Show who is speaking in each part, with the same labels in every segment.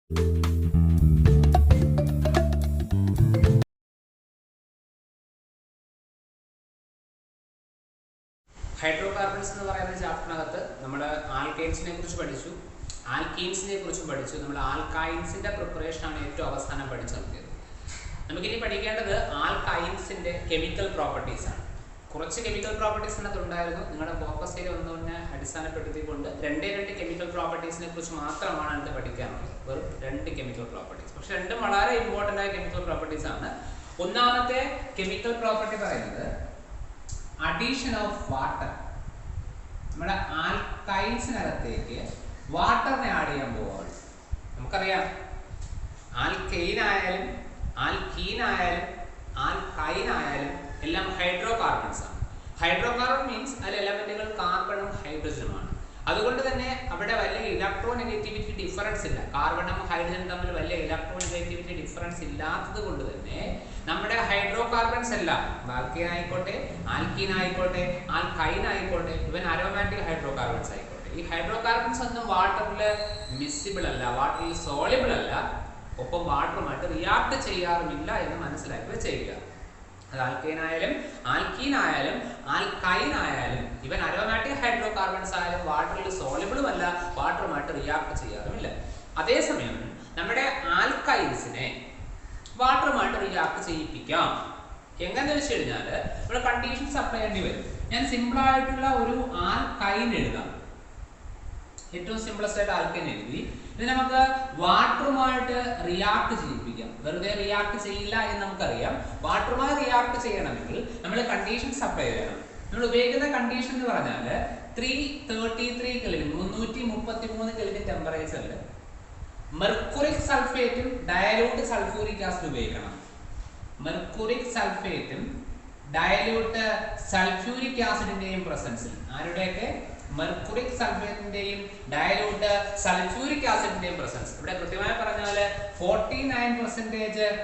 Speaker 1: Hydrocarbons എന്ന് പറയുന്ന ചാപ്റ്ററിനകത്ത് നമ്മൾ ആൽക്കൈൻസിനെ കുറിച്ച് പഠിച്ചു, ആൽക്കീൻസിനെ കുറിച്ചും പഠിച്ചു. നമ്മൾ ആൽക്കൈൻസിന്റെ പ്രിപ്പറേഷൻ ആണ് ഏറ്റവും അവസാനം പഠിച്ചു നിർത്തിയത്. നമുക്കിനി പഠിക്കേണ്ടത് ആൽക്കൈൻസിന്റെ കെമിക്കൽ പ്രോപ്പർട്ടീസ് ആണ്. കുറച്ച് കെമിക്കൽ പ്രോപ്പർട്ടീസ് അതിനകത്ത് ഉണ്ടായിരുന്നു. നിങ്ങളുടെ ഫോക്കസ് ഏരിയ ഒന്നുതന്നെ അടിസ്ഥാനപ്പെടുത്തിക്കൊണ്ട് രണ്ടേ കെമിക്കൽ പ്രോപ്പർട്ടീസിനെ കുറിച്ച് മാത്രമാണ് അതിന് പഠിക്കാനുള്ളത്. വെറും 2 കെമിക്കൽ പ്രോപ്പർട്ടീസ്. പക്ഷെ രണ്ടും വളരെ ഇമ്പോർട്ടൻ്റ് ആയ കെമിക്കൽ പ്രോപ്പർട്ടീസ് ആണ്. ഒന്നാമത്തെ കെമിക്കൽ പ്രോപ്പർട്ടി പറയുന്നത് അഡീഷൻ ഓഫ് വാട്ടർ. നമ്മുടെ ആൽക്കൈൻസിനകത്തേക്ക് വാട്ടറിനെ ആഡ് ചെയ്യാൻ പോവുകയാണ്. നമുക്കറിയാം ആൽക്കെയിൻ ആയാലും ആൽക്കീൻ ആയാലും ആൽക്കൈൻ ആയാലും എല്ലാം ഹൈഡ്രോകാർബൺസ് ആണ്. ഹൈഡ്രോകാർബൺ മീൻസ് അതിൽ എലമെന്റുകൾ കാർബണും ഹൈഡ്രജനുമാണ്. അതുകൊണ്ട് തന്നെ അവിടെ വലിയ ഇലക്ട്രോ നെഗറ്റിവിറ്റി ഡിഫറൻസ് ഇല്ല. കാർബണും ഹൈഡ്രജനും തമ്മിൽ വലിയ ഇലക്ട്രോ നെഗറ്റിവിറ്റി ഡിഫറൻസ് ഇല്ലാത്തത് കൊണ്ട് തന്നെ നമ്മുടെ ഹൈഡ്രോകാർബൺസ് എല്ലാം ആൽക്കീൻ ആയിക്കോട്ടെ, ആൽക്കീൻ ആയിക്കോട്ടെ, ആൽക്കൈൻ ആയിക്കോട്ടെ, ഇവൻ അരോമാറ്റിക് ഹൈഡ്രോകാർബൺസ് ആയിക്കോട്ടെ, ഈ ഹൈഡ്രോകാർബൺസ് ഒന്നും വാട്ടറിൽ മിസ്സിബിൾ അല്ല, വാട്ടറിൽ സോളിബിൾ അല്ല, ഒപ്പം വാട്ടറുമായിട്ട് റിയാക്ട് ചെയ്യാറുമില്ല എന്ന് മനസ്സിലാക്കുക ചെയ്യുക. അത് ആൽക്കൈൻ ആയാലും ആൽക്കീൻ ആയാലും ആൽക്കൈൻ ആയാലും ഇവൻ അരോമാറ്റിക് ഹൈഡ്രോകാർബൺസ് ആയാലും വാട്ടറിൽ സോളിബിളും അല്ല, വാട്ടറുമായിട്ട് റിയാക്ട് ചെയ്യാറുമില്ല. അതേസമയം നമ്മുടെ ആൽക്കൈൻസിനെ വാട്ടറുമായിട്ട് റിയാക്ട് ചെയ്യിപ്പിക്കാം. എങ്ങനെന്ന് വെച്ച് കഴിഞ്ഞാൽ നമ്മൾ കണ്ടീഷൻസ് അപ്ലൈ ചെയ്യേണ്ടി വരും. ഞാൻ സിമ്പിൾ ആയിട്ടുള്ള ഒരു ആൽക്കൈൻ എഴുതാം. ഏറ്റവും സിമ്പിളസ്റ്റ് ആയിട്ട് ആൽക്കൈൻ എഴുതി ഇത് നമുക്ക് വാട്ടറുമായിട്ട് റിയാക്ട് ചെയ്യിപ്പിക്കാം. വെറുതെ റിയാക്ട് ചെയ്യില്ല എന്ന് നമുക്കറിയാം. വാട്ടറുമായി റിയാക്ട് ചെയ്യണമെങ്കിൽ നമ്മൾ കണ്ടീഷൻസ് അപ്ലൈ ചെയ്യണം. നമ്മൾ ഉപയോഗിക്കുന്ന കണ്ടീഷൻ എന്ന് പറഞ്ഞാൽ 333 കെൽവിൻ 333 കെൽവിൻ ടെമ്പറേച്ചറിൽ മെർക്കുറിക് സൾഫേറ്റും ഡയലൂട്ട് സൾഫ്യൂരിക് ആസിഡ് ഉപയോഗിക്കണം. മെർക്കുറിക് സൾഫേറ്റും ഡയലൂട്ട് സൾഫ്യൂരിക് ആസിഡിന്റെയും പ്രസൻസിൽ ആരുടെയൊക്കെ മെർക്കുറിക് സൾഫേറ്റിന്റെയും ഡയലൂട്ട് സൾഫ്യൂരിക് ആസിഡിന്റെയും പ്രസൻസ്. ഇവിടെ കൃത്യമായി പറഞ്ഞാൽ 49%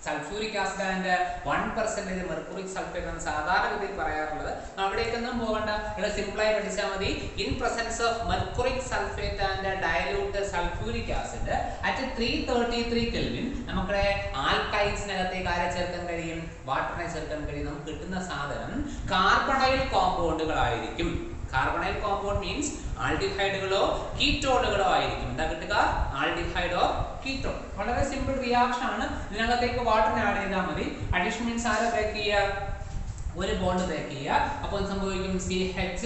Speaker 1: sulphuric acid and 1% mercuric sulphate ആണ് സാധാരണഗതിയിൽ പറയാറുള്ളത്. അവിടേക്കൊന്നും പോകണ്ട, ഇവിടെ സിമ്പിളായി പഠിച്ചാൽ മതി. In presence of mercuric sulphate and dilute sulphuric acid at 333 kelvin നമുക്ക് ആൽക്കൈൻസിനകത്തേക്ക് ആരെ ചേർക്കാൻ കഴിയും? വാട്ടറിനെ ചേർക്കാൻ കഴിയും. നമുക്ക് കിട്ടുന്ന സാധനം കാർബണൈൽ കോമ്പൗണ്ടുകളായിരിക്കും. കാർബണൈൽ കോമ്പൗണ്ട് മീൻസ് ആൽഡിഹൈഡുകളോ കീറ്റോണുകളോ ആയിരിക്കും. എന്താ കിട്ടുക? ആൽഡിഹൈഡോ കീറ്റോൺ. വളരെ സിമ്പിൾ റിയാക്ഷൻ ആണ്. ഇതിനകത്തേക്ക് വാട്ടറിനെ ആഡ് ചെയ്താൽ മതി. അഡീഷൻ മീൻസ് ആരെ ബ്രേക്ക് ചെയ്യുക? ഒരു ബോണ്ട് ബ്രേക്ക് ചെയ്യുക. അപ്പോൾ സംഭവിക്കും CH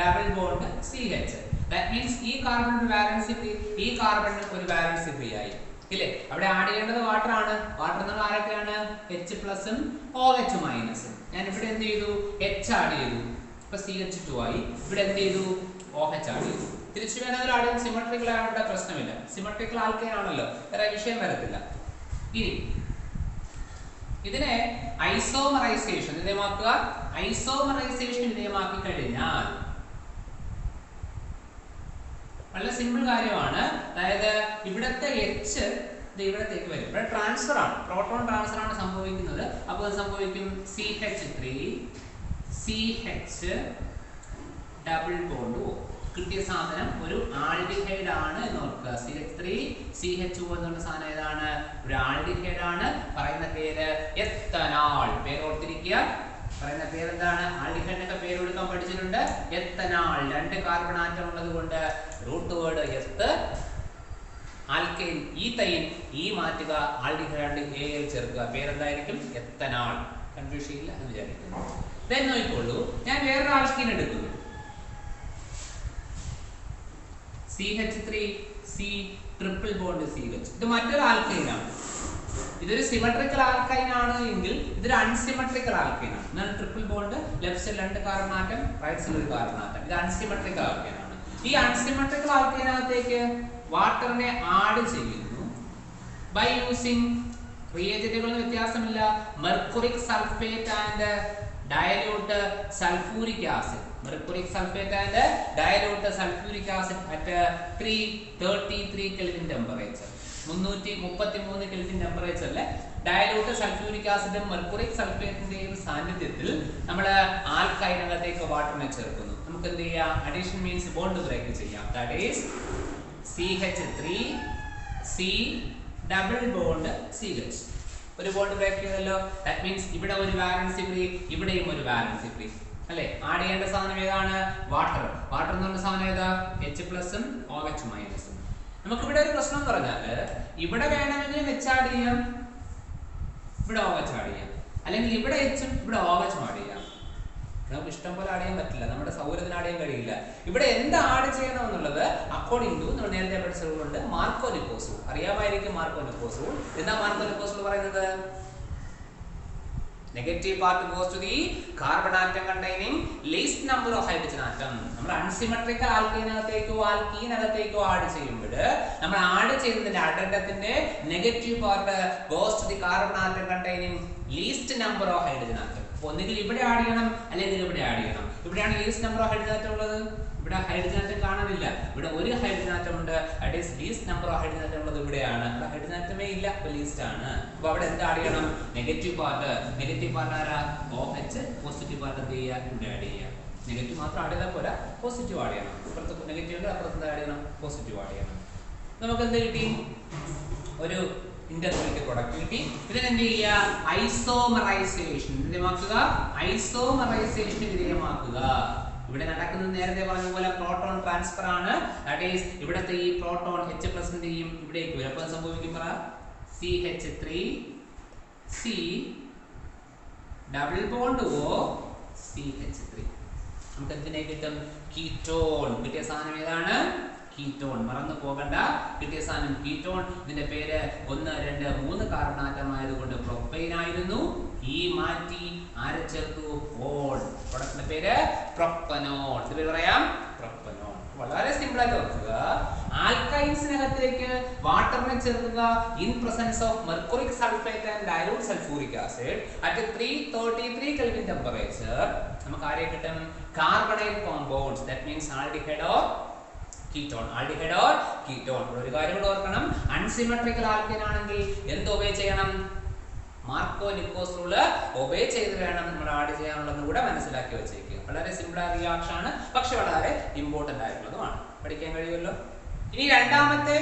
Speaker 1: double bond CH. That means ഈ കാർബണിന് വാലൻസി ഫ്രീ, ഈ കാർബണിന് ഒരു വാലൻസി ഫ്രീ ആയി ഇല്ലേ? അവിടെ ആഡ് ചെയ്യേണ്ടത് വാട്ടർ ആണ്. വാട്ടർ എന്ന് പറഞ്ഞാൽ ആരൊക്കെയാണ്? H+ഉം OH മൈനസും. ഞാൻ ഇവിടെ എന്ത് ചെയ്തു? H ആഡ് ചെയ്തു. ഇപ്പൊ CH2 ആയി. ഇവിടെ എന്ത് ചെയ്തു? OH ആഡ് ചെയ്തു. തിരിച്ചു വേണമെങ്കിൽ ആഡ് ചെയ്ത് സിമെട്രിക്കൽ ആയതുകൊണ്ട് പ്രശ്നമില്ല. സിമെട്രിക്കൽ ആൽക്കൈൻ ആണല്ലോ, വേറെ വിഷയം വരത്തില്ല. ഇനി ഇതിനെ ഐസോമറൈസേഷൻ വിധേയമാക്കുക. ഐസോമറൈസേഷൻ വിധേയമാക്കി കഴിഞ്ഞാൽ വളരെ സിമ്പിൾ കാര്യമാണ്. അതായത് ഇവിടത്തെ H ഇവിടത്തേക്ക് വരും. ഇവിടെ ട്രാൻസ്ഫർ ആണ്, പ്രോട്ടോൺ ട്രാൻസ്ഫർ ആണ് സംഭവിക്കുന്നത്. അപ്പോൾ അത് സംഭവിക്കും CH3 CH double bond O. കിട്ടിയ സാധനം ഒരു ആൽഡിഹൈഡ് ആണ് എന്ന് ഓർക്കുക. CH3 CH2 എന്നുള്ള സാധനം ഏതാണ്? ഒരു ആൽഡിഹൈഡ് ആണ്. പറയുന്ന പേര് എത്തനാൽ. പേര് ഓർത്തിരിക്കുക. പറയുന്ന പേര് എന്താണ്? ആൽഡിഹൈഡിനൊക്കെ പേര് കൊടുക്കാൻ പഠിച്ചിട്ടുണ്ട്. എത്തനാൽ. 2 കാർബൺ ആറ്റം ഉള്ളത് കൊണ്ട് റൂട്ട് വേർഡ് എത്ത്, ആൽക്കൈൻ ഈത്തൈൻ, ഈ മാറ്റുക, ആൽഡിഹൈഡ് AL ചേർക്കുക. പേരെന്തായിരിക്കും? എത്തനാൽ. കൺഫ്യൂഷൻ ഇല്ല എന്ന് വിചാരിക്കുന്നു. ദെൻ നോക്കിക്കോളൂ, ഞാൻ വേറൊരു ആൽക്കീൻ എടുക്കുന്നു. CH3 C triple bond CH. ഇത് മറ്റൊരു ആൽക്കൈൻ ആണ്. ഇതൊരു സിമെട്രിക്കൽ ആൽക്കൈൻ ആണ് എങ്കിൽ ഇതൊരു അൺസിമെട്രിക്കൽ ആൽക്കൈൻ ആണ്. എന്നാൽ ട്രിപ്പിൾ ബോണ്ട് ലെഫ്റ്റ് സൈഡിൽ 2 കാർബൺ ആറ്റം, റൈറ്റ് സൈഡിൽ 1 കാർബൺ ആറ്റം. ഇത് അൺസിമെട്രിക്കൽ ആൽക്കൈൻ ആണ്. ഈ അൺസിമെട്രിക്കൽ ആൽക്കൈനകത്തേക്ക് വാട്ടറിനെ ആഡ് ചെയ്യുന്നു ബൈ യൂസിങ് റിയേജന്റുകളിൽ വ്യത്യാസമില്ല. Mercuric sulphate and dilute sulphuric acid. Mercuric sulphate and dilute sulphuric acid at 333 kelvin temperature. 333 kelvin ടെമ്പറേച്ചറിൽ ഡയലൂട്ട് സൾഫ്യൂരിക് ആസിഡും മെർക്കുറിക് സൾഫേറ്റിന്റെയും സാന്നിധ്യത്തിൽ നമ്മൾ ആൽക്കൈനകത്തേക്ക് വാട്ടറിനെ ചേർക്കുന്നു. നമുക്ക് എന്ത് ചെയ്യാം? അഡീഷൻ മീൻസ് ബോണ്ട് ബ്രേക്ക് ചെയ്യാം. That is CH3 C double bond C H. ഒരു ബോണ്ട് ബ്രേക്ക് ചെയ്തല്ലോ. ദാറ്റ് മീൻസ് ഇവിടെ ഒരു വാലൻസി ഫ്രീ, ഇവിടെയും ഒരു വാലൻസി ഫ്രീ അല്ലേ. ആഡ് ചെയ്യേണ്ട സാധനം ഏതാണ്? വാട്ടർ. വാട്ടർ എന്ന് പറഞ്ഞ സാധനം ഏതാ? എച്ച് പ്ലസും OH മൈനസും. നമുക്ക് ഇവിടെ ഒരു പ്രശ്നം എന്ന് പറഞ്ഞാല് ഇവിടെ വേണമെങ്കിൽ എച്ച് ആഡ് ചെയ്യാം, ഇവിടെ OH ആഡ് ചെയ്യാം, അല്ലെങ്കിൽ ഇവിടെ എച്ചും ഇവിടെ OH ആഡ് ചെയ്യാം. നമുക്ക് ഇഷ്ടം പോലെ ആഡ് ചെയ്യാൻ പറ്റില്ല, നമ്മുടെ സൗകര്യത്തിന് ആഡ് ചെയ്യാൻ കഴിയില്ല. ഇവിടെ എന്ത് ആഡ് ചെയ്യണം എന്നുള്ളത് അക്കോർഡിംഗ് ടു നമ്മൾ നേരത്തെ പഠിച്ച റൂളുണ്ട്, മാർക്കോ-നിക്കോസ് റൂൾ. അറിയാമായിരിക്കും മാർക്കോ-നിക്കോസ് റൂൾ. എന്താ മാർക്കോ-നിക്കോസ് റൂൾ പറയുന്നത്? Negative part goes to the carbon atom containing least number of hydrogen atom. നമ്മൾ അൺസിമെട്രിക്കൽ ആൽക്കീനകത്തേക്കോ ആൽക്കീനകത്തേക്കോ ആഡ് ചെയ്യുമ്പോൾ നമ്മൾ ആഡ് ചെയ്യുന്നതിന്റെ അഡണ്ടത്തിന്റെ negative part goes to the carbon atom containing least number of hydrogen atom. ഒന്നുകിൽ ഇവിടെ ആഡ് ചെയ്യണം അല്ലെങ്കിൽ ഇവിടെ ആഡ് ചെയ്യണം. ഇവിടെയാണ് least number of hydrogen atom ഉള്ളത്, ഇവിടെ ഹൈഡ്രജൻ ആറ്റം കാണാനില്ല. ഇവിടെ ഒരു ഹൈഡ്രജൻ ആറ്റം ഉണ്ട്, that is least number of hydrogen atom ഉള്ളത് ഇവിടെയാണ്. ഇവിടെ ഹൈഡ്രജൻ ആറ്റമേ ഇല്ല, അപ്പോൾ ലീസ്റ്റ് ആണ്. അപ്പോൾ അവിടെ എന്ത് ആഡ് ചെയ്യണം? Negative part. നെഗറ്റീവ് പാർട്ട് ആരാ? OH. പോസിറ്റീവ് പാർട്ട് എന്ത് ചെയ്യുക? ഇവിടെ ആഡ് ചെയ്യുക. നെഗറ്റീവ് മാത്രം ആഡ് ചെയ്താൽ പോരാ, പോസിറ്റീവ് ആഡ് ചെയ്യണം. അപ്പുറത്ത് നെഗറ്റീവ് ഉണ്ട്, അപ്പുറത്ത് ആഡ് ചെയ്യണം, പോസിറ്റീവ് ആഡ് ചെയ്യണം. നമുക്ക് എന്ത് കിട്ടി? ഒരു ഇന്റർമീഡിയറ്റ് പ്രൊഡക്റ്റ് കിട്ടി. ഇതിനെന്ത് ചെയ്യുക? ഐസോമറൈസേഷൻ വിധേയമാക്കുക. ഐസോമറൈസേഷന് വിധേയമാക്കുക. ഇവിടെ നടക്കുന്നത് നേരത്തെ പറഞ്ഞ പോലെ പ്രോട്ടോൺ ട്രാൻസ്ഫർ ആണ്. ദാറ്റ് ഈസ് ഇവിടത്തെ ഈ പ്രോട്ടോൺ H+ എന്ത് ചെയ്യും? ഇവിടേക്ക് വരും. അപ്പോൾ സംഭവിക്കും പറ, CH3 C double bond O CH3. നമുക്ക് എന്തിനെ കിട്ടും? കീറ്റോൺ. കിട്ടിയ സാധനം ഏതാണ്? കീറ്റോൺ. മറന്നു പോകണ്ട, കിട്ടിയ സാധനം കീറ്റോൺ. ഇതിന്റെ പേര് 1 2 3 കാർബൺ ആറ്റം ആയതുകൊണ്ട് പ്രൊപ്പൈൻ ആയിരുന്നു. ഈ മാറ്റി ആരെ ചേർത്തു? ഓൾ. പ്രൊഡക്റ്റിന്റെ പേര് പ്രൊപ്പനോൾ. ഇത് പേര് പറയാം, പ്രൊപ്പനോൾ. വളരെ സിമ്പിൾ ആയിട്ട് ഓർക്കുക. ആൽക്കൈൻസിനകത്തേക്ക് വാട്ടറിനെ ചേർക്കുക in presence of mercuric sulphate and dilute sulphuric acid at 333 kelvin temperature. നമുക്ക് ആരെ കിട്ടും? Carbonyl compounds. That means aldehyde or ketone. Aldehyde or ketone. ഒരു കാര്യം കൂടെ ഓർക്കണം, അൺസിമെട്രിക്കൽ ആൽക്കൈൻ ആണെങ്കിൽ എന്ത് ഒബേ ചെയ്യണം? മാർക്കോ-നിക്കോസ് റൂള് ഒബേ ചെയ്ത് വേണം നമ്മൾ ആഡ് ചെയ്യാനുള്ളതെന്ന് കൂടെ മനസ്സിലാക്കി വെച്ചേക്കുക. വളരെ സിമ്പിൾ ആയ റിയാക്ഷൻ ആണ്, പക്ഷെ വളരെ ഇമ്പോർട്ടന്റ് ആയിട്ടുള്ളതുമാണ്. പഠിക്കാൻ കഴിയുമല്ലോ. ഇനി രണ്ടാമത്തെ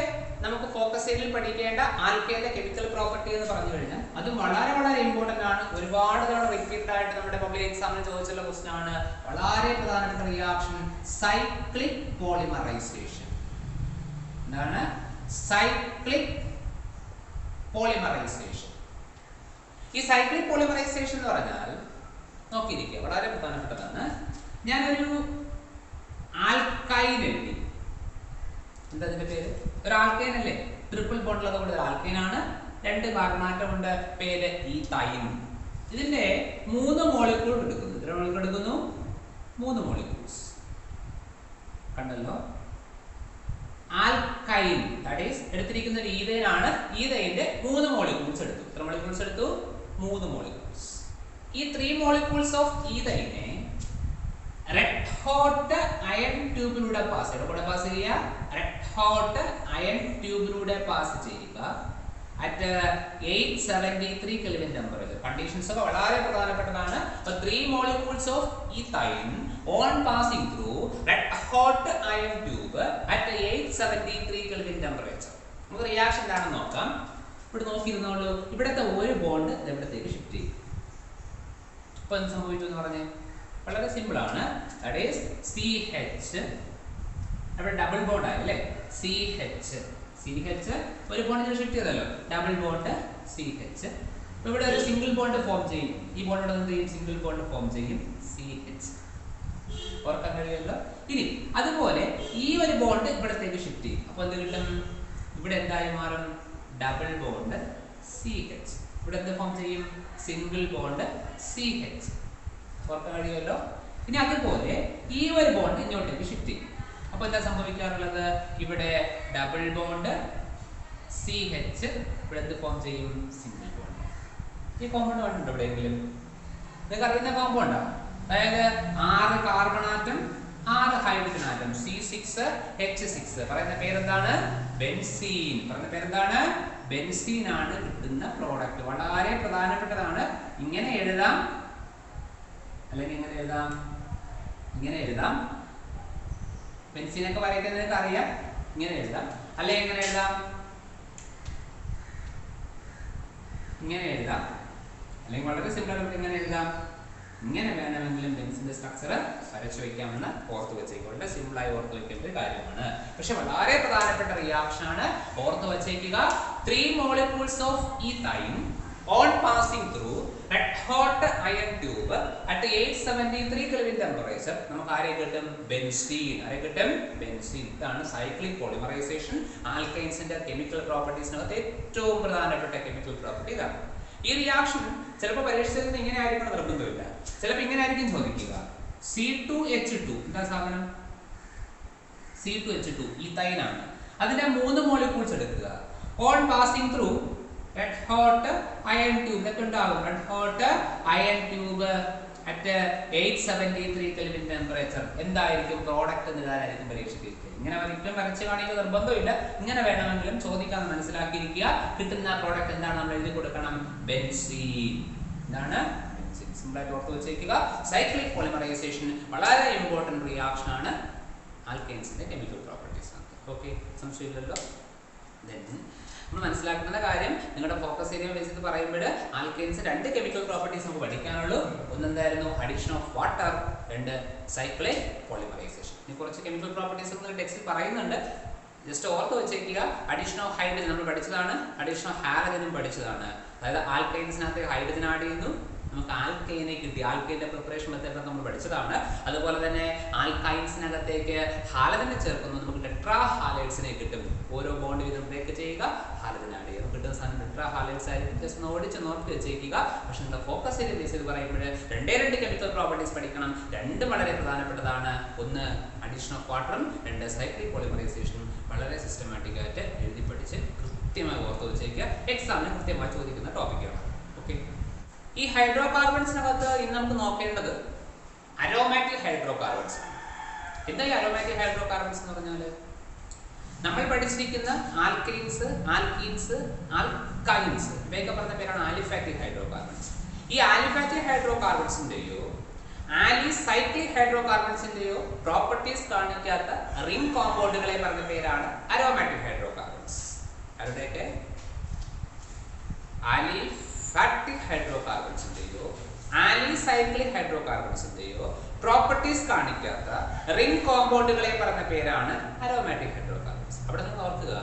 Speaker 1: നമുക്ക് ഫോക്കസ് ഏരിയയിൽ പഠിക്കേണ്ട ആൽക്കൈന്റെ കെമിക്കൽ പ്രോപ്പർട്ടി എന്ന് പറഞ്ഞു കഴിഞ്ഞാൽ അതും വളരെ വളരെ ഇമ്പോർട്ടന്റ് ആണ്. ഒരുപാട് തവണ റിപ്പീറ്റഡ് ആയിട്ട് നമ്മുടെ പബ്ലിക് എക്സാമിന് ചോദിച്ചുള്ള ക്വസ്റ്റ്യൻ ആണ്. വളരെ പ്രധാനപ്പെട്ട റിയാക്ഷൻ സൈക്ലിക് പോളിമറൈസേഷൻ. എന്താണ് സൈക്ലിക് പോളിമറൈസേഷൻ? ഈ സൈക്ലിക് പോളിമറൈസേഷൻ എന്ന് പറഞ്ഞാൽ നോക്കിയിരിക്കുക, വളരെ പ്രധാനപ്പെട്ടതാണ്. ഞാനൊരു ആൽക്കൈൻ എഴുതി. എന്താ അതിന്റെ പേര്? ഒരു ആൽക്കൈൻ അല്ലേ? ട്രിപ്പിൾ ബോണ്ടുള്ളത് കൊണ്ട് ആൽക്കൈൻ ആണ്. 2 കാർബൺ ആറ്റം ഉണ്ട്, പേര് ഈതൈൻ. ഇതിന്റെ 3 മോളിക്യൂൾ എടുക്കുന്നു. എത്ര മോളിക്യൂൾ എടുക്കുന്നു? 3 മോളിക്യൂൾസ്. കണ്ടല്ലോ, ആൽക്കൈൻ ദാറ്റ് ഈസ് എടുത്തിരിക്കുന്ന ഒരു ഈതൈൻ ആണ്. ഈതൈന്റെ 3 മോളിക്യൂൾസ് എടുത്തു. എത്ര മോളിക്യൂൾസ് എടുത്തു? 3 മോളിക്യൂൾസ്. ഈ 3 മോളിക്യൂൾസ് ഓഫ് ഈതൈനെ റെഡ് ഹോട്ട് അയൺ ട്യൂബിലൂടെ പാസ് ചെയ്യുക. റെഡ് ഹോട്ട് അയൺ ട്യൂബിലൂടെ പാസ് ചെയ്യുക അറ്റ് 873 കെൽവിൻ ടെമ്പറേച്ചർ. കണ്ടീഷൻസ് ഒക്കെ വളരെ പ്രധാനപ്പെട്ടതാണ്. അപ്പോൾ 3 molecules of ethyne on passing through red hot iron tube at 873 kelvin temperature. നമുക്ക് റിയാക്ഷൻ എന്താണെന്ന് നോക്കാം. ഇവിടെ നോക്കിയിരുന്നോളൂ. ഇവിടുത്തെ ഒരു ബോണ്ട് ഇവിടത്തേക്ക് ഷിഫ്റ്റ് ചെയ്യും. ഇപ്പൊ എന്ത് സംഭവിച്ചു എന്ന് പറഞ്ഞേ? വളരെ സിമ്പിൾ ആണ്. That is CH. അവിടെ ഡബിൾ ബോണ്ട് ആയി അല്ലേ? CH ഒരു ബോണ്ട് ഷിഫ്റ്റ് ചെയ്തല്ലോ, ഡബിൾ ബോണ്ട് CH. ഇവിടെ ഒരു സിംഗിൾ ബോണ്ട് ഫോം ചെയ്യും. ഈ ബോണ്ട് എന്ത് ചെയ്യും? സിംഗിൾ ബോണ്ട് ഫോം ചെയ്യും, CH. ഓർക്കാൻ കഴിയുമല്ലോ. ഇനി അതുപോലെ ഈ ഒരു ബോണ്ട് ഇവിടത്തേക്ക് ഷിഫ്റ്റ് ചെയ്യും. അപ്പോൾ എന്ത് കിട്ടും? ഇവിടെ എന്തായി മാറും? Double bond CH. ഇവിടെ എന്ത് ഫോം ചെയ്യും? Single bond CH. ഓർക്കാൻ കഴിയുമല്ലോ. ഇനി അതുപോലെ ഈ ഒരു ബോണ്ട് ഇങ്ങോട്ടേക്ക് ഷിഫ്റ്റ് ചെയ്യും. അപ്പോൾ എന്താ സംഭവിക്കാറുള്ളത്? ഇവിടെ ഡബിൾ ബോണ്ട് CH, ഇവിടെ എന്ത് ഫോം ചെയ്യും? Single bond. ഈ കോമ്പൗണ്ട് കണ്ടുണ്ടോ എവിടെയെങ്കിലും? നിങ്ങൾക്ക് അറിയുന്ന കോമ്പൗണ്ടാ. അതായത് 6 carbon atom 6 hydrogen atom C6H6. പറയുന്ന പേരെന്താണ്? ബെൻസീൻ. പറയുന്ന പേരെന്താണ്? ബെൻസീൻ ആണ് കിട്ടുന്ന പ്രോഡക്റ്റ്. വളരെ പ്രധാനപ്പെട്ടതാണ്. ഇങ്ങനെ എഴുതാം, അല്ലെങ്കിൽ ഇങ്ങനെ എഴുതാം, ഇങ്ങനെ എഴുതാം. ബെൻസീനൊക്കെ വരയ്ക്കുന്നത് നിങ്ങൾക്ക് അറിയാം. ഇങ്ങനെ എഴുതാം, അല്ലെങ്കിൽ എങ്ങനെ എഴുതാം? ഇങ്ങനെ എഴുതാം, അല്ലെങ്കിൽ വളരെ സിമ്പിൾ ആയിട്ട് ഇങ്ങനെ എഴുതാം. ഇങ്ങനെ വേണമെങ്കിലും ബെൻസിന്റെ സ്ട്രക്ചർ വരച്ചു വയ്ക്കാമെന്ന് ഓർത്ത് വെച്ചേക്കുക. വളരെ സിമ്പിൾ ആയി ഓർത്ത് വെക്കേണ്ട ഒരു കാര്യമാണ്. പക്ഷെ വളരെ പ്രധാനപ്പെട്ട റിയാക്ഷൻ ആണ്, ഓർത്ത് വെച്ചേക്കുക. 3 molecules of ethane on passing through red hot iron tube at 873 Kelvin temperature നമുക്ക് ആരെ കിട്ടും? ബെൻസീൻ. ആരെ കിട്ടും? ബെൻസീൻ. ഇതാണ് സൈക്ലിക് പോളിമറൈസേഷൻ. ആൽക്കൈൻസിന്റെ കെമിക്കൽ പ്രോപ്പർട്ടീസിനകത്ത് ഏറ്റവും പ്രധാനപ്പെട്ട കെമിക്കൽ പ്രോപ്പർട്ടി ഇതാണ്. ഈ റിയാക്ഷൻ ചിലപ്പോൾ പരീക്ഷയിൽ ഇങ്ങനെ ആയിരിക്കണം നിർബന്ധമില്ല, ചിലപ്പോൾ ഇങ്ങനെ ആയിരിക്കും ചോദിക്കുക. C2H2 എന്താ സാധനം? C2H2 ഈത്തൈൻ ആണ്. അതിന്റെ 3 molecules എടുക്കുക. On passing through red hot iron tube ഇതൊക്കെ ഉണ്ടാവും. Red hot iron tube at 873 Kelvin temperature. എന്തായിരിക്കും പ്രോഡക്റ്റ് എന്ന് ഇതായിരിക്കും പരീക്ഷയ്ക്ക്. ഇങ്ങനെ ഒരിക്കലും വരച്ച് കാണിക്കുക നിർബന്ധമില്ല, ഇങ്ങനെ വേണമെങ്കിലും ചോദിക്കാൻ മനസ്സിലാക്കിയിരിക്കുക. കിട്ടുന്ന പ്രോഡക്റ്റ് എന്താണ് നമ്മൾ എഴുതി കൊടുക്കണം? ബെൻസീൻ. എന്താണ്? ബെൻസീൻ. സിമ്പിൾ ആയിട്ട് ഓർത്ത് വെച്ചേക്കുക. സൈക്ലിക് പോളിമറൈസേഷൻ വളരെ ഇമ്പോർട്ടന്റ് റിയാക്ഷൻ ആണ് ആൽക്കൈൻസിന്റെ കെമിക്കൽ പ്രോപ്പർട്ടീസ്. ഓക്കെ, സംശയമില്ലല്ലോ. നമ്മൾ മനസ്സിലാക്കുന്ന കാര്യം, നിങ്ങളുടെ ഫോക്കസ് ഏരിയ ബേസിൽ പറയുമ്പോൾ ആൽക്കൈൻസ് 2 കെമിക്കൽ പ്രോപ്പർട്ടീസ് നമുക്ക് പഠിക്കാനുള്ളൂ. ഒന്നെന്തായിരുന്നു? Addition of water. 2 cyclic polymerisation. ഇനി കുറച്ച് കെമിക്കൽ പ്രോപ്പർട്ടീസ് ടെക്സ്റ്റിൽ പറയുന്നുണ്ട്, ജസ്റ്റ് ഓർത്ത് വെച്ചേക്കുക. അഡിഷൻ ഓഫ് ഹൈഡ്രജൻ നമ്മൾ പഠിച്ചതാണ്, അഡിഷൻ ഓഫ് ഹാലജനും പഠിച്ചതാണ്. അതായത് ആൽക്കൈൻസിനകത്ത് ഹൈഡ്രജൻ ആഡ് ചെയ്യുന്നു, നമുക്ക് ആൽക്കൈനെ കിട്ടി. ആൽക്കൈന്റെ പ്രിപ്പറേഷൻ മെത്തേഡ് നമ്മൾ പഠിച്ചതാണ്. അതുപോലെ തന്നെ ആൽക്കൈൻസിനകത്തേക്ക് ഹാലജനെ ചേർക്കുന്നു, നമുക്ക് ടെട്രാ ഹാലൈഡ്സിനെ കിട്ടും. ഓരോ ബോണ്ട് വീതം ബ്രേക്ക് ചെയ്യുക, ഹാലജൻ ആഡ് ചെയ്യുക, കിട്ടുന്ന സാധനം ടെട്രാ ഹാലൈഡ്സ് ആയിരിക്കും. ജസ്റ്റ് ഓടിച്ച് നോക്കി വെച്ചേക്കുക. പക്ഷെ നിങ്ങളുടെ ഫോക്കസ് ഏരിയ ബേസ് ചെയ്ത് പറയുമ്പോൾ 2 കെമിക്കൽ പ്രോപ്പർട്ടീസ് പഠിക്കണം. 2 വളരെ പ്രധാനപ്പെട്ടതാണ്. ഒന്ന് അഡിഷൻ ഓഫ് വാട്ടറും 2 സൈക്ലിക് പോളിമറൈസേഷനും. വളരെ സിസ്റ്റമാറ്റിക് ആയിട്ട് എഴുതി പഠിച്ച് കൃത്യമായി ഓർത്ത് വെച്ചേക്കുക. എക്സാമിന് കൃത്യമായി ചോദിക്കുന്ന ടോപ്പിക്കാണ്. ഓക്കെ, ഈ ഹൈഡ്രോകാർബൺസിനകത്ത് ഇന്ന് നമുക്ക് നോക്കേണ്ടത് അരോമാറ്റിക് ഹൈഡ്രോകാർബൺസ്. എന്താ ഈ അരോമാറ്റിക് ഹൈഡ്രോകാർബൺസ് എന്ന് പറഞ്ഞാൽ? നമ്മൾ പഠിച്ചിരിക്കുന്ന ആൽക്കൈൻസ്, ആൽക്കീൻസ്, ആൽക്കൈൻസ് ഇവയൊക്കെ പറഞ്ഞ പേരാണ് ആലിഫാറ്റിക് ഹൈഡ്രോകാർബൺസ്. ഈ ആലിഫാറ്റിക് ഹൈഡ്രോകാർബൺസിന്റെയോ ആലിസൈക്ലിക് ഹൈഡ്രോകാർബൺസിന്റെയോ പ്രോപ്പർട്ടീസ് കാണിക്കാത്ത റിംഗ് കോമ്പൗണ്ടുകളെ പറഞ്ഞ പേരാണ് അരോമാറ്റിക് ഹൈഡ്രോകാർബൺസ്. അവരുടെയൊക്കെ ആലിഫാറ്റിക് ഹൈഡ്രോകാർബൺസിന്റെയോ ആലിസൈക്ലിക് ഹൈഡ്രോകാർബൺസിന്റെയോ പ്രോപ്പർട്ടീസ് കാണിക്കാത്ത റിംഗ് കോമ്പൗണ്ടുകളെ പറഞ്ഞ പേരാണ് അരോമാറ്റിക് ഹൈഡ്രോകാർബൺസ്. അവിടെ നിങ്ങൾ ഓർക്കുക,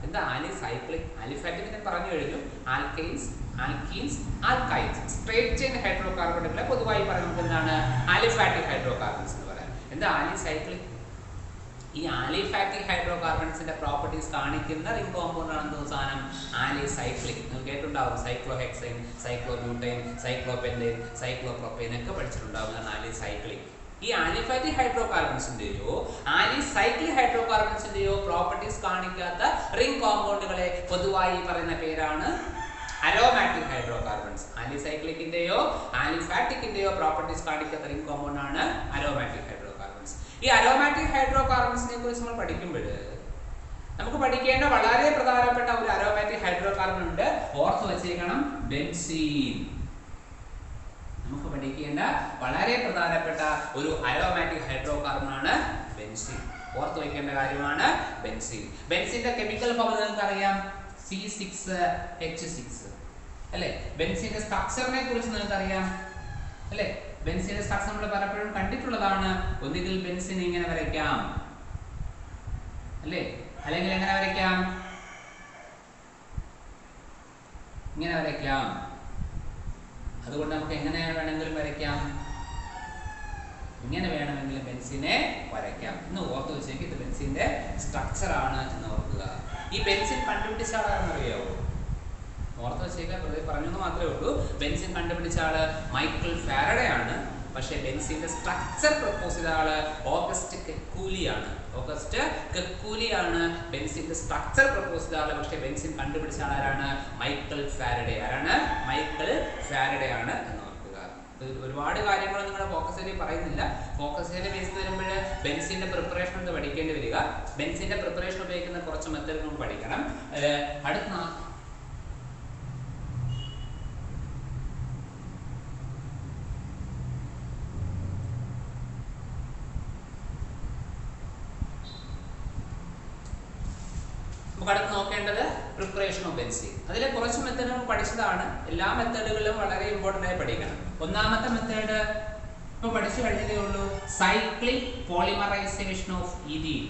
Speaker 1: എന്താ ആലിസൈക്ലിക്? ആലിഫാറ്റിക് പറഞ്ഞു കഴിഞ്ഞു. Alkynes, alkenes, alkynes straight chain ഹൈഡ്രോകാർബണുകളെ പൊതുവായി പറയുന്നത് എന്താണ്? ആലിഫാറ്റിക് ഹൈഡ്രോകാർബൺസ് എന്ന് പറയാം. എന്താ ആലിസൈക്ലിക്? ഈ ആലിഫാറ്റിക് ഹൈഡ്രോകാർബൺസിന്റെ പ്രോപ്പർട്ടീസ് കാണിക്കുന്ന റിംഗ് കോമ്പൗണ്ട് ആണ് സാധനം ആലിസൈക്ലിക്. നിങ്ങൾ കേട്ടിട്ടുണ്ടാവും, സൈക്ലോഹെക്സൈൻ, സൈക്ലോബ്യൂട്ടൈൻ, സൈക്ലോപെന്റൈൻ, സൈക്ലോപ്രോപ്പൈൻ ഒക്കെ പഠിച്ചിട്ടുണ്ടാവുന്നതാണ് ആലിസൈക്ലിക്. ഈ ആലിഫാറ്റിക് ഹൈഡ്രോകാർബൺസിന്റെയോ ആലിസൈക്ലിക് ഹൈഡ്രോകാർബൺസിന്റെയോ പ്രോപ്പർട്ടീസ് കാണിക്കാത്ത റിംഗ് കോമ്പൗണ്ടുകളെ പൊതുവായി പറയുന്ന പേരാണ് അരോമാറ്റിക് ഹൈഡ്രോകാർബൺസ്. ആലിസൈക്ലിക്കിന്റെയോ ആലിഫാറ്റിക്കിന്റെയോ പ്രോപ്പർട്ടീസ് കാണിക്കാത്ത റിംഗ് കോമ്പൗണ്ട് ആണ് അരോമാറ്റിക് ഹൈഡ്രോകാർബൺസ്. ഈ അരോമാറ്റിക് ഹൈഡ്രോകാർബൺസിനെ കുറിച്ച് നമ്മൾ പഠിക്കുമ്പോൾ നമുക്ക് പഠിക്കേണ്ട വളരെ പ്രധാനപ്പെട്ട ഒരു അരോമാറ്റിക് ഹൈഡ്രോകാർബൺ ഉണ്ട്. ഓർത്ത് വെച്ചേക്കണം, ബെൻസീൻ. നമുക്ക് പഠിക്കേണ്ട വളരെ പ്രധാനപ്പെട്ട ഒരു അരോമാറ്റിക് ഹൈഡ്രോകാർബൺ ആണ് ബെൻസീൻ. ഓർത്ത് വെക്കേണ്ട കാര്യമാണ് ബെൻസീൻ. ബെൻസീന്റെ കെമിക്കൽ ഫോർമുല നിങ്ങൾക്ക് അറിയാം, C6H6 അല്ലേ? ബെൻസീന്റെ സ്ട്രക്ചറിനെ കുറിച്ച് നിങ്ങൾക്ക് അറിയാം അല്ലേ? ബെൻസീന്റെ സ്ട്രക്ചർ നമ്മൾ പലപ്പോഴും കണ്ടിട്ടുള്ളതാണ്. ഒന്നുകിൽ ബെൻസീൻ ഇങ്ങനെ വരയ്ക്കാം അല്ലേ, അല്ലെങ്കിൽ എങ്ങനെ വരയ്ക്കാം? ഇങ്ങനെ വരയ്ക്കാം. അതുകൊണ്ട് നമുക്ക് എങ്ങനെ വേണമെങ്കിലും വരയ്ക്കാം, ഇങ്ങനെ വേണമെങ്കിലും ബെൻസീനെ വരയ്ക്കാം. ഇന്ന് ഓർത്ത് വെച്ചേക്ക്, ഇത് ബെൻസീന്റെ സ്ട്രക്ചർ ആണ് എന്ന് ഓർക്കുക. ഈ ബെൻസീൻ കണ്ടുപിടിച്ച ആളാണെന്ന് അറിയാവോ? ഓർത്ത് വെച്ചേക്കാൻ വെറുതെ പറഞ്ഞെന്ന് മാത്രമേ ഉള്ളൂ. ബെൻസീൻ കണ്ടുപിടിച്ച ആള് മൈക്കിൾ ഫാരഡേ ആണ്. പക്ഷേ ബെൻസീന്റെ സ്ട്രക്ചർ പ്രപ്പോസ് ചെയ്ത ആള് ഓഗസ്റ്റ് കെക്കൂലി ആണ്. ഓഗസ്റ്റ് കെക്കൂലി ആണ് ബെൻസീന്റെ സ്ട്രക്ചർ പ്രപ്പോസ് ചെയ്ത ആള്. പക്ഷേ ബെൻസീൻ കണ്ടുപിടിച്ച ആളാരാണ്? Michael Faraday. ആരാണ്? മൈക്കിൾ ഫാരഡേ ആണ് എന്ന് ഓർക്കുക. ഒരുപാട് കാര്യങ്ങൾ നിങ്ങളുടെ ഫോക്കസ് ഏരിയ പറയുന്നില്ല. ഫോക്കസ് ഏരിയ ബേസ് വരുമ്പോൾ ബെൻസീന്റെ പ്രിപ്പറേഷൻ ഒന്ന് പഠിക്കേണ്ടി വരിക. ബെൻസീന്റെ പ്രിപ്പറേഷൻ ഉപയോഗിക്കുന്ന കുറച്ച് മെത്തേഡ് നമുക്ക് പഠിക്കണം. അടുത്ത നോക്കേണ്ടത് പ്രിപ്പറേഷൻ ഓഫ് ബെൻസീൻ. അതിൽ കുറച്ച് മെത്തേഡുകൾ പഠിച്ചതാണ്. എല്ലാ മെത്തേഡുകളിലും വളരെ ഇമ്പോർട്ടൻ്റ് ആയി പഠിക്കണം. ഒന്നാമത്തെ മെത്തേഡ് ഇപ്പോൾ പഠിച്ചു കഴിഞ്ഞതേ ഉള്ളൂ, cyclic polymerisation of ethene.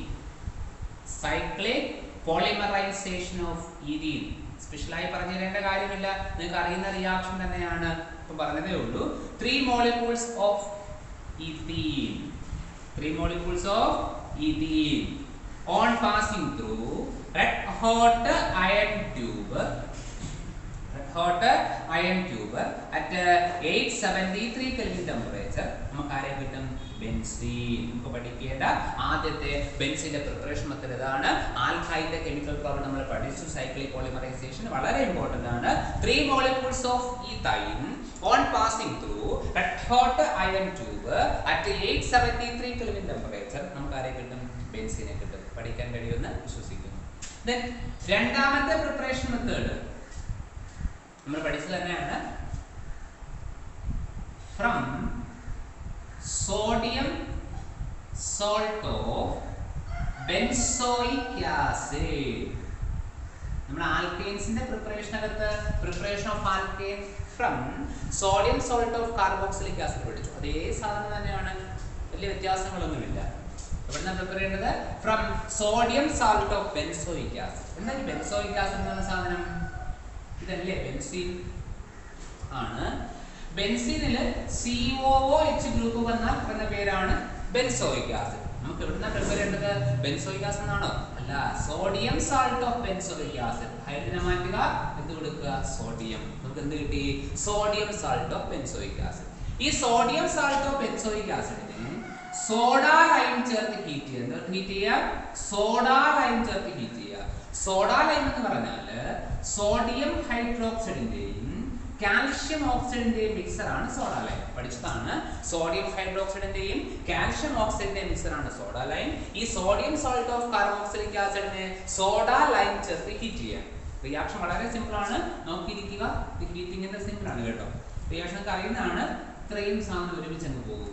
Speaker 1: Cyclic polymerisation of ethene സ്പെഷ്യലായി പറഞ്ഞു തരേണ്ട കാര്യമില്ല, നിങ്ങൾക്ക് അറിയുന്ന റിയാക്ഷൻ തന്നെയാണ്, ഇപ്പം പറഞ്ഞതേ ഉള്ളൂ. 3 molecules of ethene, 3 molecules of ethene on passing through red hot iron tube at 873 Kelvin temperature നമുക്ക് ആരെ കിട്ടും? ബെൻസീൻ. നമുക്ക് പഠിക്കേണ്ട ആദ്യത്തെ ബെൻസീന്റെ പ്രിപ്പറേഷൻ മെത്തേഡ് ഇതാണ്. ആൽക്കൈന്റെ കെമിക്കൽ പ്രോബ്ലം നമ്മൾ പഠിച്ചു. സൈക്ലിക് പോളിമറൈസേഷൻ വളരെ ഇമ്പോർട്ടന്റ് ആണ്. 3 molecules of ethene on passing through red hot iron tube at 873 Kelvin temperature നമുക്ക് ആരെ കിട്ടും? ബെൻസീനെ കിട്ടും. പഠിക്കാൻ കഴിയുമെന്ന് വിശ്വസിക്കുന്നു. ദെൻ രണ്ടാമത്തെ പ്രിപ്പറേഷൻ മെത്തേഡ് നമ്മൾ പഠിച്ചത് തന്നെയാണ്. From sodium salt of benzoic acid. നമ്മുടെ ആൽക്കെയിൻസിന്റെ preparation of alkane from sodium salt of carboxylic acid പഠിച്ചു. അതേ സാധനം തന്നെയാണ്, വലിയ വ്യത്യാസങ്ങളൊന്നുമില്ല. എവിടുന്ന പ്രിപ്പയർ ചെയ്യേണ്ടത്? From sodium salt of benzoic acid. എന്നാൽ ഈ ബെൻസോയിക് ആസിഡ് എന്ന് പറഞ്ഞ സാധനം ഇതല്ലേ? ബെൻസീൻ ആണ്. ബെൻസീനിൽ COOH ഗ്രൂപ്പ് വന്നാൽ എന്ന പേരാണ് ബെൻസോയിക് ആസിഡ്. നമുക്ക് എവിടുന്ന പ്രിപ്പയർ ചെയ്യേണ്ടത്? ബെൻസോയിക് ആസിഡ് ആണോ? അല്ല, sodium salt of benzoic acid. ഹൈഡ്രജനെ മാറ്റുക, എന്ത് കൊടുക്കുക? സോഡിയം. നമുക്ക് എന്ത് കിട്ടി? Sodium salt of benzoic acid. ഈ സോഡിയം സാൾട്ട് ഓഫ് ബെൻസോയിക് ആസിഡിനെ സോഡാ ലൈം ചേർത്ത് ഹീറ്റ് ചെയ്യുക. ഹീറ്റ് ചെയ്യുക, സോഡാ ലൈം ചേർത്ത് ഹീറ്റ് ചെയ്യുക. സോഡാ ലൈം എന്ന് പറഞ്ഞാൽ സോഡിയം ഹൈഡ്രോക്സൈഡിന്റെയും കാൽഷ്യം ഓക്സൈഡിന്റെയും മിക്സർ ആണ് സോഡാ ലൈം. പഠിച്ചതാണ്. സോഡിയം ഹൈഡ്രോക്സൈഡിന്റെയും കാൽഷ്യം ഓക്സൈഡിന്റെയും മിക്സർ ആണ് സോഡാ ലൈം. ഈ സോഡിയം സോൾട്ട് ഓഫ് കാർബോക്സിലിക് ആസിഡിനെ സോഡാ ലൈം ചേർത്ത് ഹീറ്റ് ചെയ്യാം. റിയാക്ഷൻ വളരെ സിമ്പിൾ ആണ്, നോക്കിയിരിക്കുക. ഹീറ്റിംഗിന്റെ സിമ്പിൾ ആണ് കേട്ടോ. റിയാക്ഷൻ ഒക്കെ അറിയുന്നതാണ്. ഇത്രയും സാധനം ഒരുമിച്ച് അങ്ങ് പോകും.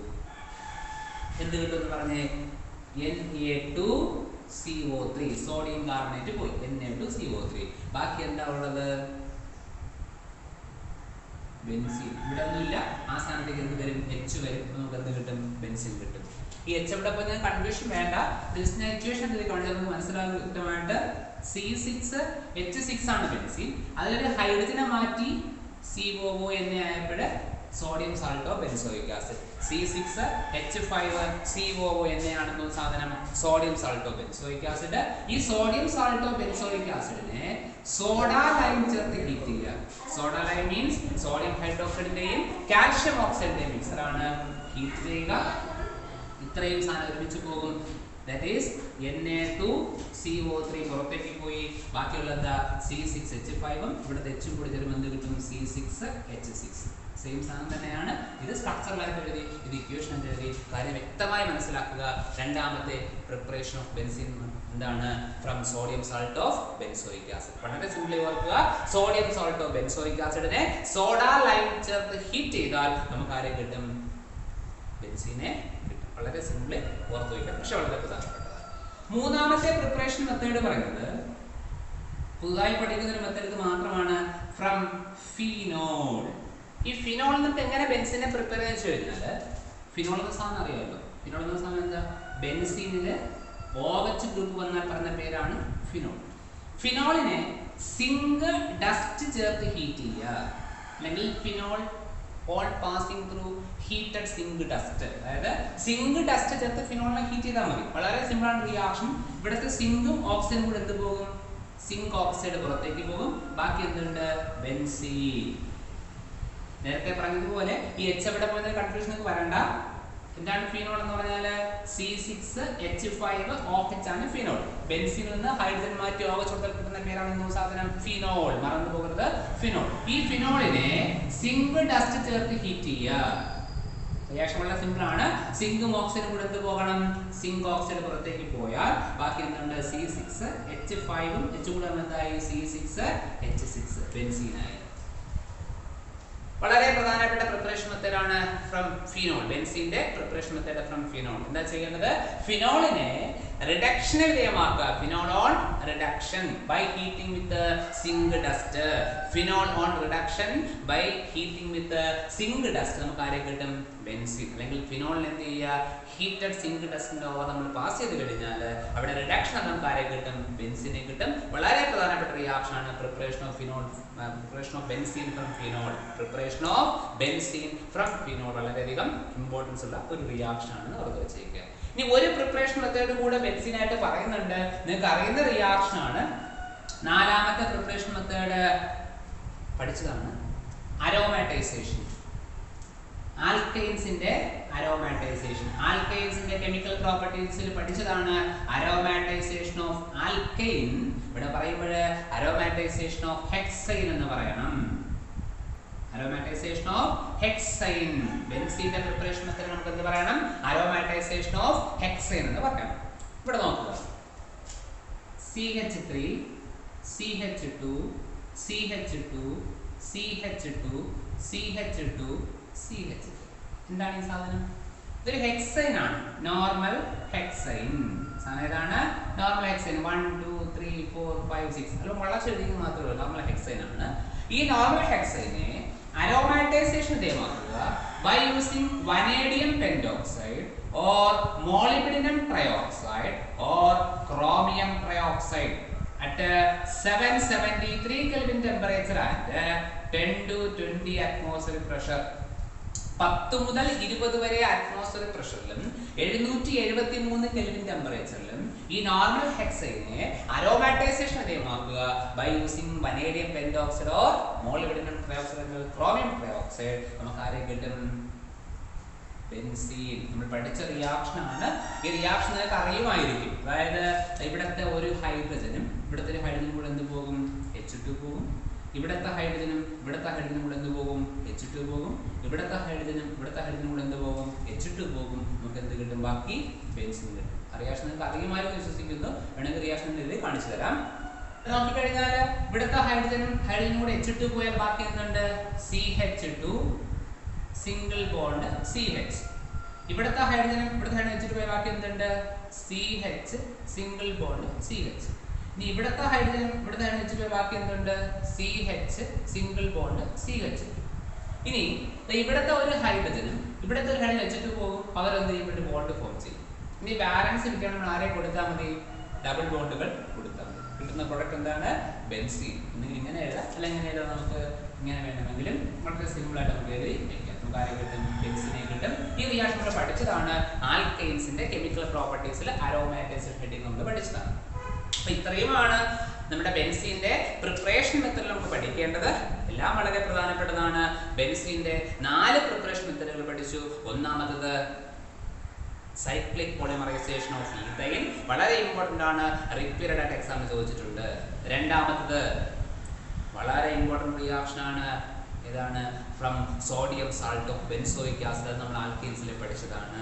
Speaker 1: എന്ത് കിട്ടും എന്ന് പറഞ്ഞേ? Na2CO3, സോഡിയം കാർബണേറ്റ് പോയി, Na2CO3. ബാക്കി എന്താ ഉള്ളത്? ബെൻസീൻ. ഇവിടെ ഒന്നുമില്ല, ആ സ്ഥാനത്തേക്ക് എന്ത് വരും? H വരും. നമുക്ക് എന്ത് കിട്ടും? ബെൻസീൻ കിട്ടും. ഈ H എവിടെ പോയി കൺഫ്യൂഷൻ വേണ്ട. ഇക്വേഷൻ നമുക്ക് മനസ്സിലാകും വ്യക്തമായിട്ട്. C6H6 ആണ് ബെൻസീൻ. അതിലൊരു ഹൈഡ്രജനെ മാറ്റി COO എന്ന ആയപ്പോൾ sodium salt of benzoic acid. C6H5COO എന്നയാണെന്ന സാധനം sodium salt of benzoic acid. ഈ സോഡിയം സാൾട്ട് ഓഫ് ബെൻസോയിക് ആസിഡിനെ സോഡാ ലൈം ചേർത്ത് ഹീറ്റ് ചെയ്യുക. സോഡാ ലൈം മീൻസ് സോഡിയം ഹൈഡ്രോക്സൈഡിന്റെയും കാൽഷ്യം ഓക്സൈഡിന്റെയും മിക്സർ ആണ്. ഹീറ്റ് ചെയ്യുക. ഇത്രയും സാധനം ഒരുമിച്ച് പോകും. That is Na2CO3 പുറത്തേക്ക് പോയി. ബാക്കിയുള്ള എന്താ? C6H5 ഉം ഇവിടുത്തെ H കൂടി ചേരുമ്പോൾ എന്ത് കിട്ടും? C6H6. സെയിം സാധനം തന്നെയാണ്. ഇത് സ്ട്രക്ചറലായിട്ട് എഴുതി, ഇത് ഇക്വേഷൻ എഴുതി. കാര്യം വ്യക്തമായി മനസ്സിലാക്കുക. രണ്ടാമത്തെ പ്രിപ്പറേഷൻ ഓഫ് ബെൻസീൻ എന്താണ്? From sodium salt of benzoic acid. വളരെ സിമ്പിളി ഓർക്കുക. സോഡിയം സാൾട്ട് ഓഫ് ബെൻസോയിക് ആസിഡിനെ സോഡാ ലൈം ചേർത്ത് ഹീറ്റ് ചെയ്താൽ നമുക്ക് ആരെ കിട്ടും? ബെൻസീനെ കിട്ടും. വളരെ സിമ്പിളി ഓർത്ത് വയ്ക്കാം, പക്ഷെ വളരെ പ്രധാനപ്പെട്ടതാണ്. മൂന്നാമത്തെ പ്രിപ്പറേഷൻ മെത്തേഡ് പറയുന്നത് പുതുതായി പഠിക്കുന്ന ഒരു മെത്തേഡ് ഇത് മാത്രമാണ്. From phenol. ഈ ഫിനോൾ നമുക്ക് എങ്ങനെ ബെൻസീനെ പ്രിപ്പയർ ചെയ്യാൻ കഴിഞ്ഞാൽ, ഫിനോൾ എന്ന സാധനം അറിയാമല്ലോ. ഫിനോൾ എന്ന സാധനം എന്താ? ബെൻസീനില് OH ഗ്രൂപ്പ് വന്നാൽ പറഞ്ഞ പേരാണ് ഫിനോൾ. ഫിനോളിനെ സിങ്ക് ഡസ്റ്റ് ചേർത്ത് ഹീറ്റ് ചെയ്യുക, അല്ലെങ്കിൽ phenol on passing through heated zinc dust. അതായത് സിങ്ക് ഡസ്റ്റ് ചേർത്ത് ഫിനോളിനെ ഹീറ്റ് ചെയ്താൽ മതി. വളരെ സിമ്പിൾ ആണ് റിയാക്ഷൻ. ഇവിടുത്തെ സിങ്കും ഓക്സിജനും കൂടെ എന്ത് പോകും? സിങ്ക് ഓക്സൈഡ് പുറത്തേക്ക് പോകും. ബാക്കി എന്തുണ്ട്? ബെൻസീൻ. നേരത്തെ പറഞ്ഞതുപോലെ ഈ H എവിടെ പോയത് കൺഫ്യൂഷൻ വരണ്ട. എന്താണ് ഫിനോൾ എന്ന് പറഞ്ഞാൽ? C6H5OH ആണ് ഫിനോൾ. ബെൻസീനിൽ നിന്ന് ഹൈഡ്രജൻ മാറ്റി OH കൊടുത്താൽ കിട്ടുന്ന പേരാണ് സാധനം ഫിനോൾ. മറന്നു പോകരുത്, ഫിനോൾ. ഈ ഫിനോളിനെ സിങ്ക് ഡസ്റ്റ് ചേർത്ത് ഹീറ്റ് ചെയ്യുക. റിയാക്ഷൻ വളരെ സിമ്പിൾ ആണ്. സിങ്കും ഓക്സിജനും കൂടെ എന്ത് പോകണം? സിങ്ക് ഓക്സൈഡ് പുറത്തേക്ക് പോയാൽ ബാക്കി എന്തുണ്ട്? C6H5 ഉം H കൂടെ എന്തായി? C6H6 ബെൻസീനായി. വളരെ പ്രധാനപ്പെട്ട പ്രിപ്പറേഷൻ മെത്തേഡാണ് ഫ്രം ഫിനോൾ. ബെൻസീന്റെ പ്രിപ്പറേഷൻ മെത്തേഡ് ഫ്രം ഫിനോൾ. എന്താ ചെയ്യേണ്ടത്? ഫിനോളിനെ റിഡക്ഷന് വിധേയമാക്കുക. Phenol on reduction by heating with the zinc dust. Phenol on reduction by heating with the zinc dust. നമുക്ക് ആരെ കിട്ടും? ബെൻസീൻ. അല്ലെങ്കിൽ ഫിനോളിന് എന്ത് ചെയ്യുക? ഹീറ്റഡ് സിങ്ക് ഡസ്റ്റിന്റെ ഓവർ നമ്മൾ പാസ് ചെയ്ത് കഴിഞ്ഞാൽ അവിടെ റിഡക്ഷൻ നമുക്ക് ആരെ കിട്ടും? ബെൻസീനെ കിട്ടും. വളരെ പ്രധാനപ്പെട്ട റിയാക്ഷൻ ആണ് preparation of phenol, preparation of benzene from phenol. Preparation of benzene from phenol വളരെയധികം ഇമ്പോർട്ടൻസ് ഉള്ള ഒരു റിയാക്ഷൻ ആണെന്ന് ഓർത്ത് വെച്ചേക്കുക. ഇനി ഒരു പ്രിപ്പറേഷൻ മെത്തേഡ് കൂടെ ബെൻസീൻ ആയിട്ട് പറയുന്നുണ്ട്. നിങ്ങൾക്ക് അറിയുന്ന റിയാക്ഷൻ ആണ്. നാലാമത്തെ പ്രിപ്പറേഷൻ മെത്തേഡ് പഠിച്ചതാണ് അരോമാറ്റൈസേഷൻ. ആൽക്കൈൻസിന്റെ അരോമാറ്റൈസേഷൻ. ആൽക്കൈൻസിന്റെ കെമിക്കൽ പ്രോപ്പർട്ടീസിൽ പഠിച്ചതാണ് അരോമാറ്റൈസേഷൻ ഓഫ് ആൽക്കൈൻ. ഇവിടെ പറയുമ്പോൾ അരോമാറ്റൈസേഷൻ ഓഫ് ഹെക്സൈൻ എന്ന് പറയണം. അരോമാറ്റൈസേഷൻ ഓഫ് ഹെക്സൈൻ. ബെൻസീന്റെ പ്രിപ്പറേഷൻ മെത്തേഡ് നമുക്ക് എന്ത് പറയണം? അരോമാറ്റൈസേഷൻ ഓഫ് ഹെക്സൈൻ എന്ന് പറയണം. ഇവിടെ നോക്കുക, CH3 CH2 CH2 CH2 CH2 CH. എന്താണ് ഈ സാധനം? ഇതൊരു ഹെക്സൈൻ ആണ്. നോർമൽ ഹെക്സൈൻ സാധനം ഏതാണ്? Normal hexyne. 1 2 3 4 5 6 അല്ല വളച്ചെഴുതിയെങ്കിൽ മാത്രമേ ഉള്ളൂ. നോർമൽ ഹെക്സൈൻ ആണ്. ഈ normal ഹെക്സൈനെ അരോമാറ്റൈസേഷൻ ഇതേമാക്കുക by using vanadium pentoxide or molybdenum trioxide or chromium trioxide at 773 Kelvin temperature and 10 to 20 atmospheric pressure. 10 മുതൽ 20 വരെ അറ്റ്മോസ്ഫിയറിക് പ്രഷറിലും 773 കെൽവിൻ ടെമ്പറേച്ചറിലും ഈ normal ഹെക്സൈനെ അരോമാറ്റൈസേഷൻ അതേമാക്കുക by using vanadium pentoxide or molybdenum trioxide or chromium trioxide. നമുക്ക് ആരെ കിട്ടും? Benzene. നമ്മൾ പഠിച്ച reaction ആണ്. ഈ റിയാക്ഷൻ നിങ്ങൾക്ക് അറിയുമായിരിക്കും. അതായത് ഇവിടത്തെ ഒരു ഹൈഡ്രജനും ഇവിടത്തെ ഒരു ഹൈഡ്രജനും കൂടെ എന്ത് പോകും? H2 പോകും. ഇവിടത്തെ ഹൈഡ്രജനും ഇവിടത്തെ ഹൈഡ്രജനും കൂടെ എന്ത് പോകും? H2 പോകും. ഇവിടത്തെ ഹൈഡ്രജനും ഇവിടത്തെ ഹൈഡ്രജനും കൂടെ എന്ത് പോകും? H2 പോകും. നമുക്ക് എന്ത് കിട്ടും? ബാക്കി ബെൻസീൻ കിട്ടും. റിയാക്ഷൻ നിങ്ങൾക്ക് അറിയുമായിരുന്നു വിശ്വസിക്കുന്നു. വേണമെങ്കിൽ റിയാക്ഷൻ എഴുതി കാണിച്ചു തരാം. നോക്കിക്കഴിഞ്ഞാൽ ഇവിടത്തെ ഹൈഡ്രജനും കൂടെ H2 പോയാൽ ബാക്കി എന്തുണ്ട്? CH2 single bond CH. ഇവിടത്തെ ഹൈഡ്രജനും ഇവിടത്തെ ഹൈഡ്രജൻ H2 പോയാൽ ബാക്കി എന്തുണ്ട്? CH single bond CH. ഇനി ഇവിടത്തെ ഹൈഡ്രജനും ഇവിടത്തെ ഹൈഡ്രജൻ H2 പോയാൽ ബാക്കി എന്തുണ്ട്? CH single bond CH. ഇനി ഇവിടത്തെ ഒരു ഹൈഡ്രജനും ഇവിടത്തെ ഒരു ഹൈഡ്രജൻ H2 പോകും. പകരം എന്ത് ചെയ്യും? ഇവിടെ ബോണ്ട് ഫോം ചെയ്യും. ഇനി ബാലൻസ് കിട്ടാൻ നമ്മൾ ആരെ കൊടുത്താൽ മതി? ഡബിൾ ബോണ്ടുകൾ കൊടുത്താൽ മതി. കിട്ടുന്ന പ്രൊഡക്റ്റ് എന്താണ്? ബെൻസീൻ. ഒന്നുകിൽ ഇങ്ങനെ എഴുതാം, അല്ല ഇങ്ങനെ എഴുതാം. നമുക്ക് ഇങ്ങനെ വേണമെങ്കിലും വളരെ സിമ്പിൾ ആയിട്ട് നമുക്ക് എഴുതി വയ്ക്കാം. നമുക്ക് ആരെ കിട്ടും? ബെൻസീനെ കിട്ടും. ഈ റിയാക്ഷൻ നമ്മൾ പഠിച്ചതാണ് ആൽക്കൈൻസിന്റെ കെമിക്കൽ പ്രോപ്പർട്ടീസിൽ അരോമാറ്റൈസേഷൻ ഹെഡിങ് നമ്മൾ പഠിച്ചതാണ്. അപ്പൊ ഇത്രയുമാണ് നമ്മുടെ ബെൻസീന്റെ പ്രിപ്പറേഷൻ മെത്തേഡിൽ നമുക്ക് പഠിക്കേണ്ടത്. എല്ലാം വളരെ പ്രധാനപ്പെട്ടതാണ്. ബെൻസീന്റെ 4 പ്രിപ്പറേഷൻ മെത്തേഡുകൾ പഠിച്ചു. ഒന്നാമത്തത് സൈക്ലിക് പോളിമറൈസേഷൻ ഓഫ് ഈഥൈൻ, വളരെ ഇമ്പോർട്ടന്റ് ആണ്. റിപ്പീറ്റഡ് ആയിട്ട് എക്സാമിന് ചോദിച്ചിട്ടുണ്ട്. രണ്ടാമത്തത് വളരെ ഇമ്പോർട്ടന്റ് റിയാക്ഷൻ ആണ്. ഏതാണ്? From sodium salt of benzoic acid. നമ്മൾ ആൽക്കീൻസിൽ പഠിച്ചതാണ്.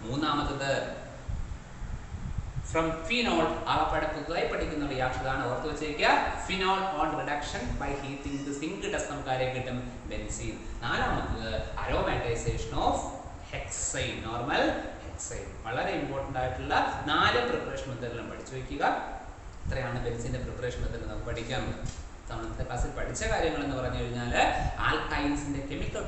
Speaker 1: മൂന്നാമത്തത് ഫ്രം ഫിനോൾ. ആകപ്പാടെ പുതുതായി പഠിക്കുന്ന റിയാക്ഷൻ ആണ്. ഓർത്ത് വെച്ചേക്കുക. Phenol on reduction by heating the zinc dust. നമുക്ക് ആരെ കിട്ടും? ബെൻസീൻ. നാലാമത്തത് aromatisation of hexane, normal hexane. വളരെ ഇമ്പോർട്ടന്റ് ആയിട്ടുള്ള 4 പ്രിപ്പറേഷൻ മെത്തേഡുകളും പഠിച്ചു വയ്ക്കുക. ഇത്രയാണ് ബെൻസീന്റെ പ്രിപ്പറേഷൻ മെത്തേഡ് നമുക്ക് പഠിക്കാനുള്ളത്. ഇന്നത്തെ ക്ലാസ്സിൽ പഠിച്ച കാര്യങ്ങൾ എന്ന് പറഞ്ഞു കഴിഞ്ഞാൽ ആൽക്കൈൻസിന്റെ കെമിക്കൽ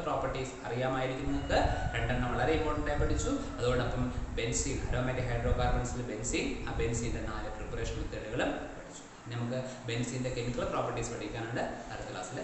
Speaker 1: പ്രോപ്പർട്ടീസ് അറിയാമായിരിക്കും നിങ്ങൾക്ക്. 2 വളരെ ഇമ്പോർട്ടൻ്റ് ആയി പഠിച്ചു. അതോടൊപ്പം ബെൻസീൻ, അരോമാറ്റിക് ഹൈഡ്രോകാർബൺസിൽ ബെൻസീൻ, ആ ബെൻസീന്റെ 4 പ്രിപ്പറേഷൻ മെത്തേഡുകളും പഠിച്ചു. നമുക്ക് ബെൻസീന്റെ കെമിക്കൽ പ്രോപ്പർട്ടീസ് പഠിക്കാനുണ്ട് അടുത്ത ക്ലാസ്സിൽ.